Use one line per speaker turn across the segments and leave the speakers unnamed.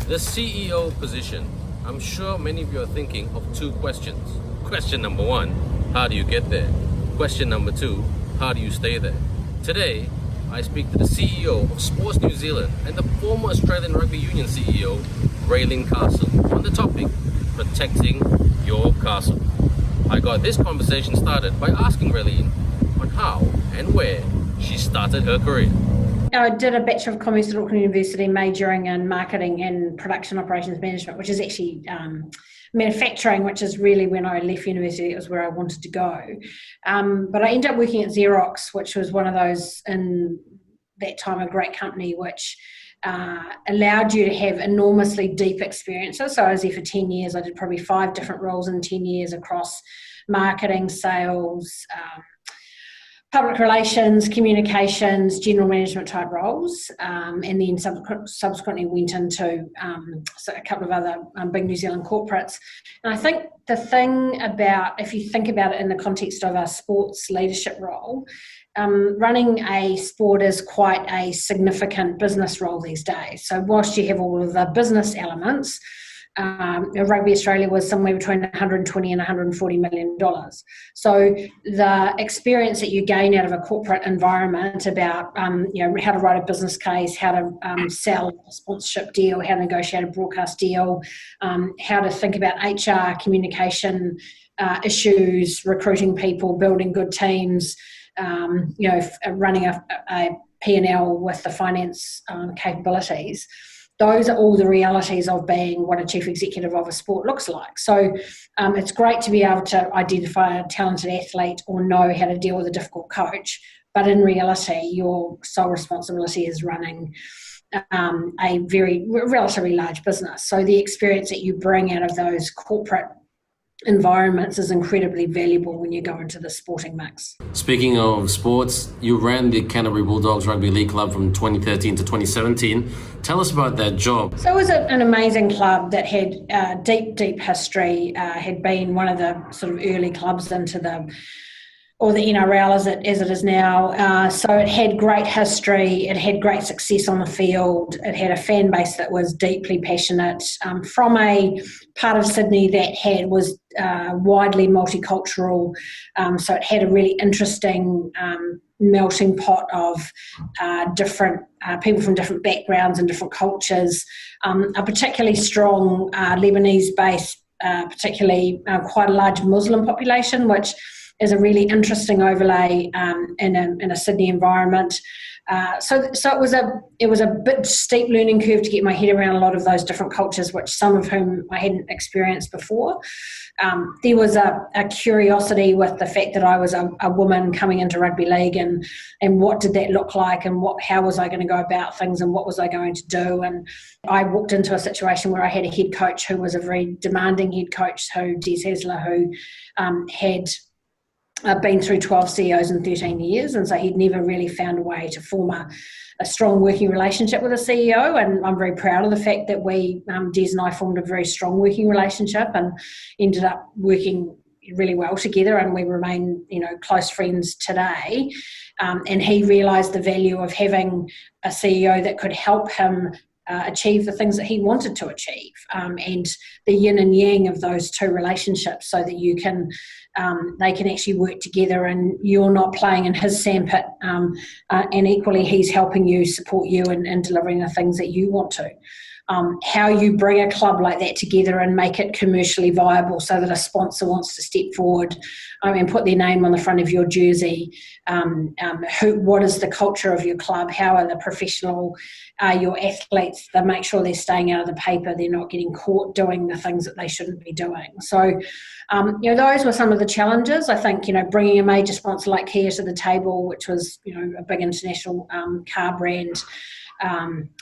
The CEO position. I'm sure many of you are thinking of two questions. Question number one, how do you get there? Question number two, how do you stay there? Today, I speak to the CEO of Sports New Zealand and the former Australian Rugby Union CEO, Raelene on the topic, protecting your castle. I got this conversation started by asking Raelene on how and where she started her career.
I did a Bachelor of Commerce at Auckland University, majoring in marketing and production operations management, which is actually manufacturing, which is really when I left university, it was where I wanted to go. But I ended up working at Xerox, which was one of those, in that time, a great company, which allowed you to have enormously deep experiences. So I was there for 10 years. I did probably 5 different roles in 10 years across marketing, sales, public relations, communications, general management type roles, and then subsequently went into a couple of other big New Zealand corporates. And I think the thing about, if you think about it in the context of a sports leadership role, running a sport is quite a significant business role these days. So whilst you have all of the business elements, Rugby Australia was somewhere between 120 and 140 million dollars. So the experience that you gain out of a corporate environment about how to write a business case, how to sell a sponsorship deal, how to negotiate a broadcast deal, how to think about HR, communication issues, recruiting people, building good teams, running a P&L with the finance capabilities. Those are all the realities of being what a chief executive of a sport looks like. So it's great to be able to identify a talented athlete or know how to deal with a difficult coach. But in reality, your sole responsibility is running a very relatively large business. So the experience that you bring out of those corporate environments is incredibly valuable when you go into the sporting mix.
Speaking of sports, you ran the Canterbury Bulldogs Rugby League Club from 2013 to 2017. Tell us about that job.
So it was an amazing club that had deep history, had been one of the sort of early clubs into the NRL as it is now. So it had great history, it had great success on the field, it had a fan base that was deeply passionate, from a part of Sydney that was widely multicultural. So it had a really interesting melting pot of different people from different backgrounds and different cultures, a particularly strong Lebanese base, particularly quite a large Muslim population, which is a really interesting overlay in a Sydney environment. So it was a bit steep learning curve to get my head around a lot of those different cultures, which some of whom I hadn't experienced before. There was a curiosity with the fact that I was a woman coming into rugby league, and what did that look like, and how was I going to go about things, and what was I going to do. And I walked into a situation where I had a head coach who was a very demanding head coach, Des Hasler, who had been through 12 CEOs in 13 years, and so he'd never really found a way to form a strong working relationship with a CEO, and I'm very proud of the fact that Des and I formed a very strong working relationship and ended up working really well together, and we remain close friends today. And he realised the value of having a CEO that could help him achieve the things that he wanted to achieve, and the yin and yang of those two relationships, so that they can actually work together, and you're not playing in his sandpit, and equally he's helping you, support you in delivering the things that you want to. How you bring a club like that together and make it commercially viable so that a sponsor wants to step forward and put their name on the front of your jersey. What is the culture of your club? How are the professional, your athletes? They make sure they're staying out of the paper. They're not getting caught doing the things that they shouldn't be doing. So, those were some of the challenges. I think, bringing a major sponsor like Kia to the table, which was, a big international car brand,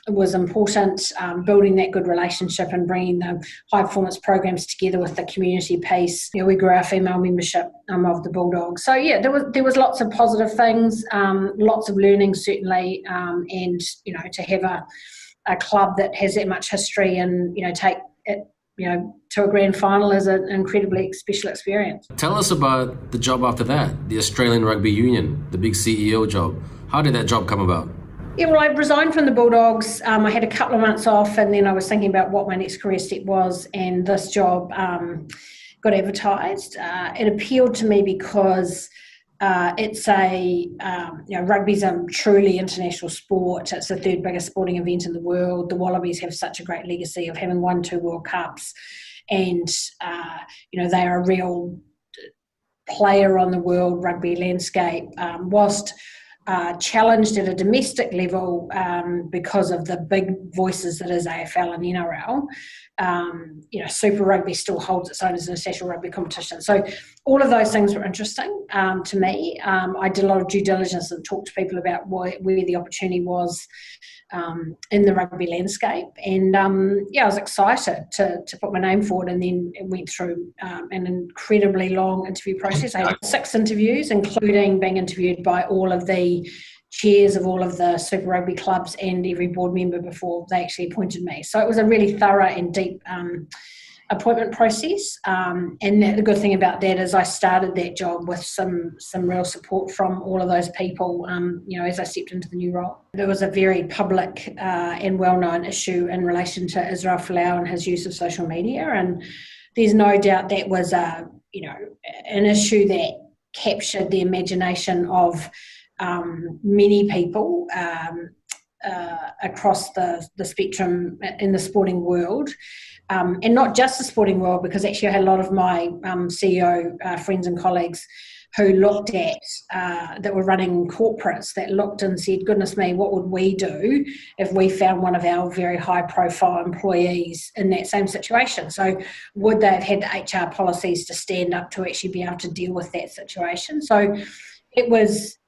was important. Building that good relationship and bringing the high performance programs together with the community piece. We grew our female membership of the Bulldogs. So yeah, there was lots of positive things, lots of learning certainly, and to have a club that has that much history and take it to a grand final is an incredibly special experience.
Tell us about the job after that, the Australian Rugby Union, the big CEO job. How did that job come about?
Yeah, well, I resigned from the Bulldogs. I had a couple of months off, and then I was thinking about what my next career step was, and this job got advertised. It appealed to me because it's rugby's a truly international sport. It's the third biggest sporting event in the world. The Wallabies have such a great legacy of having won 2 World Cups, and they are a real player on the world rugby landscape. Whilst challenged at a domestic level because of the big voices that is AFL and NRL. Super Rugby still holds its own as an international rugby competition. So all of those things were interesting to me. I did a lot of due diligence and talked to people about where the opportunity was in the rugby landscape. And I was excited to put my name forward, and then it went through an incredibly long interview process. I had 6 interviews, including being interviewed by all of the chairs of all of the Super Rugby clubs and every board member before they actually appointed me. So it was a really thorough and deep appointment process. And the good thing about that is I started that job with some real support from all of those people, as I stepped into the new role. There was a very public and well-known issue in relation to Israel Folau and his use of social media. And there's no doubt that was an issue that captured the imagination of many people across the spectrum in the sporting world, and not just the sporting world, because actually I had a lot of my CEO friends and colleagues who looked at, that were running corporates, that looked and said, goodness me, what would we do if we found one of our very high profile employees in that same situation? So would they have had the HR policies to stand up to actually be able to deal with that situation? So it was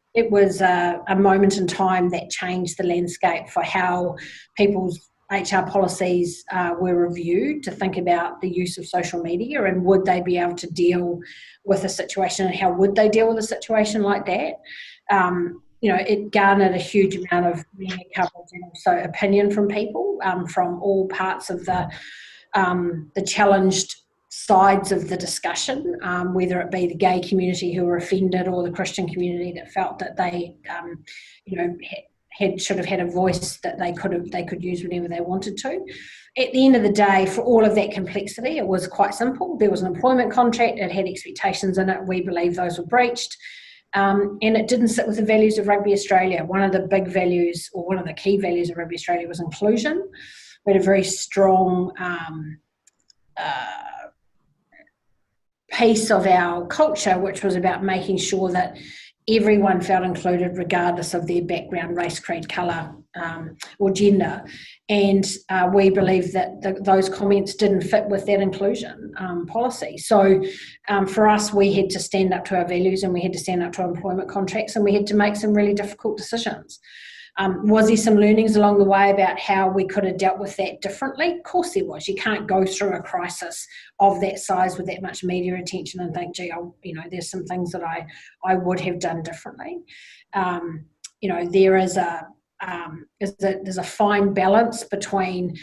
a moment in time that changed the landscape for how people's HR policies were reviewed to think about the use of social media, and would they be able to deal with a situation, and how would they deal with a situation like that. It garnered a huge amount of media coverage and also opinion from people from all parts of the challenged sides of the discussion, whether it be the gay community who were offended, or the Christian community that felt that they, should have had a voice that they could use whenever they wanted to. At the end of the day, for all of that complexity, it was quite simple. There was an employment contract, it had expectations in it, we believe those were breached, and it didn't sit with the values of Rugby Australia. One of the big values, or one of the key values of Rugby Australia, was inclusion. We had a very strong piece of our culture, which was about making sure that everyone felt included regardless of their background, race, creed, colour, or gender. And we believe that those comments didn't fit with that inclusion policy. So for us, we had to stand up to our values, and we had to stand up to our employment contracts, and we had to make some really difficult decisions. Was there some learnings along the way about how we could have dealt with that differently? Of course there was. You can't go through a crisis of that size with that much media attention and think, gee, there's some things that I would have done differently. There's a fine balance between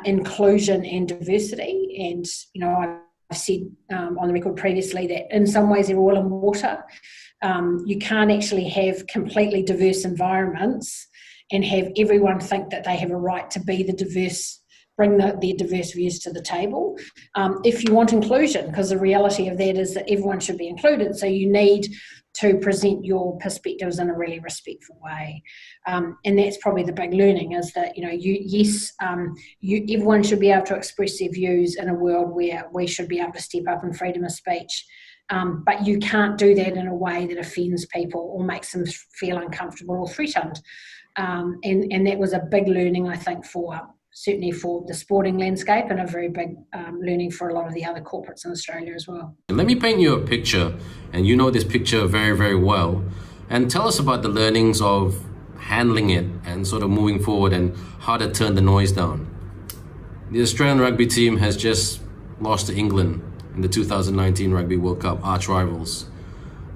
inclusion and diversity. And, I've said on the record previously that in some ways they're all in water. You can't actually have completely diverse environments and have everyone think that they have a right to be bring their diverse views to the table. If you want inclusion, because the reality of that is that everyone should be included, so you need to present your perspectives in a really respectful way. And that's probably the big learning, is that, everyone should be able to express their views in a world where we should be able to step up in freedom of speech. But you can't do that in a way that offends people or makes them feel uncomfortable or threatened. And that was a big learning, I think, certainly for the sporting landscape, and a very big learning for a lot of the other corporates in Australia as well.
Let me paint you a picture, and you know this picture very, very well, and tell us about the learnings of handling it and sort of moving forward, and how to turn the noise down. The Australian rugby team has just lost to England in the 2019 Rugby World Cup, arch rivals.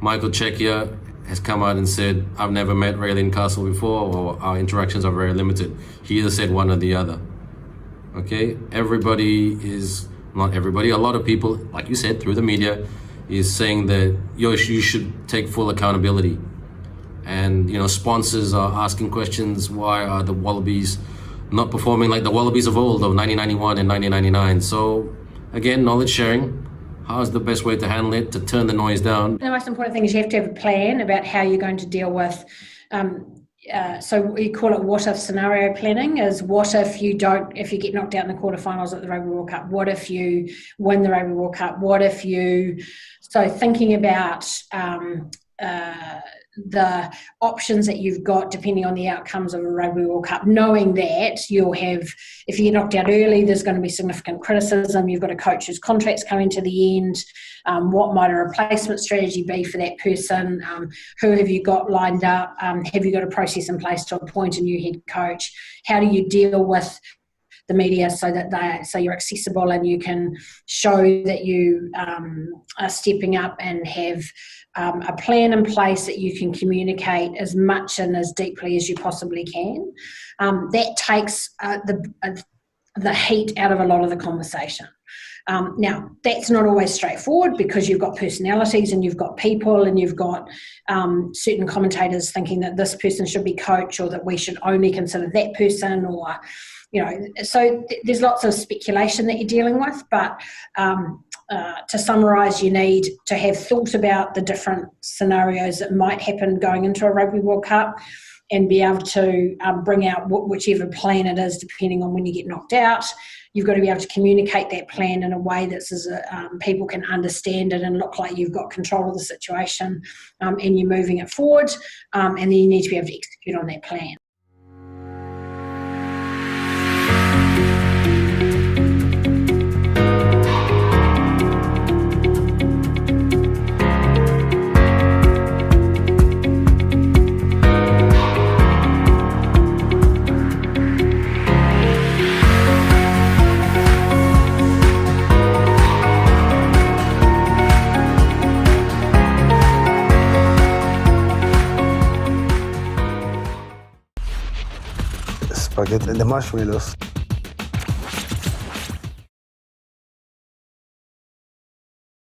Michael Czechia has come out and said, I've never met Raelene Castle before, or our interactions are very limited. He either said one or the other. Okay, not everybody, a lot of people, like you said, through the media, is saying that you should take full accountability. and sponsors are asking questions. Why are the Wallabies not performing like the Wallabies of old, of 1991 and 1999? So again, knowledge sharing. How's the best way to handle it, to turn the noise down?
The most important thing is you have to have a plan about how you're going to deal with. So we call it what if scenario planning. Is what if you get knocked out in the quarterfinals at the Rugby World Cup? What if you win the Rugby World Cup? So thinking about the options that you've got depending on the outcomes of a Rugby World Cup, knowing that you'll have, if you get knocked out early, there's going to be significant criticism. You've got a coach whose contract's coming to the end. What might a replacement strategy be for that person? Who have you got lined up? Have you got a process in place to appoint a new head coach? How do you deal with the media so you're accessible and you can show that you are stepping up and have a plan in place that you can communicate as much and as deeply as you possibly can. That takes the heat out of a lot of the conversation. Now, that's not always straightforward because you've got personalities and you've got people and you've got certain commentators thinking that this person should be coach or that we should only consider that person, or so there's lots of speculation that you're dealing with. But to summarise, you need to have thought about the different scenarios that might happen going into a Rugby World Cup and be able to bring out whichever plan it is depending on when you get knocked out. You've got to be able to communicate that plan in a way that says people can understand it and look like you've got control of the situation and you're moving it forward, and then you need to be able to execute on that plan.
Spaghetti, the marshmallows.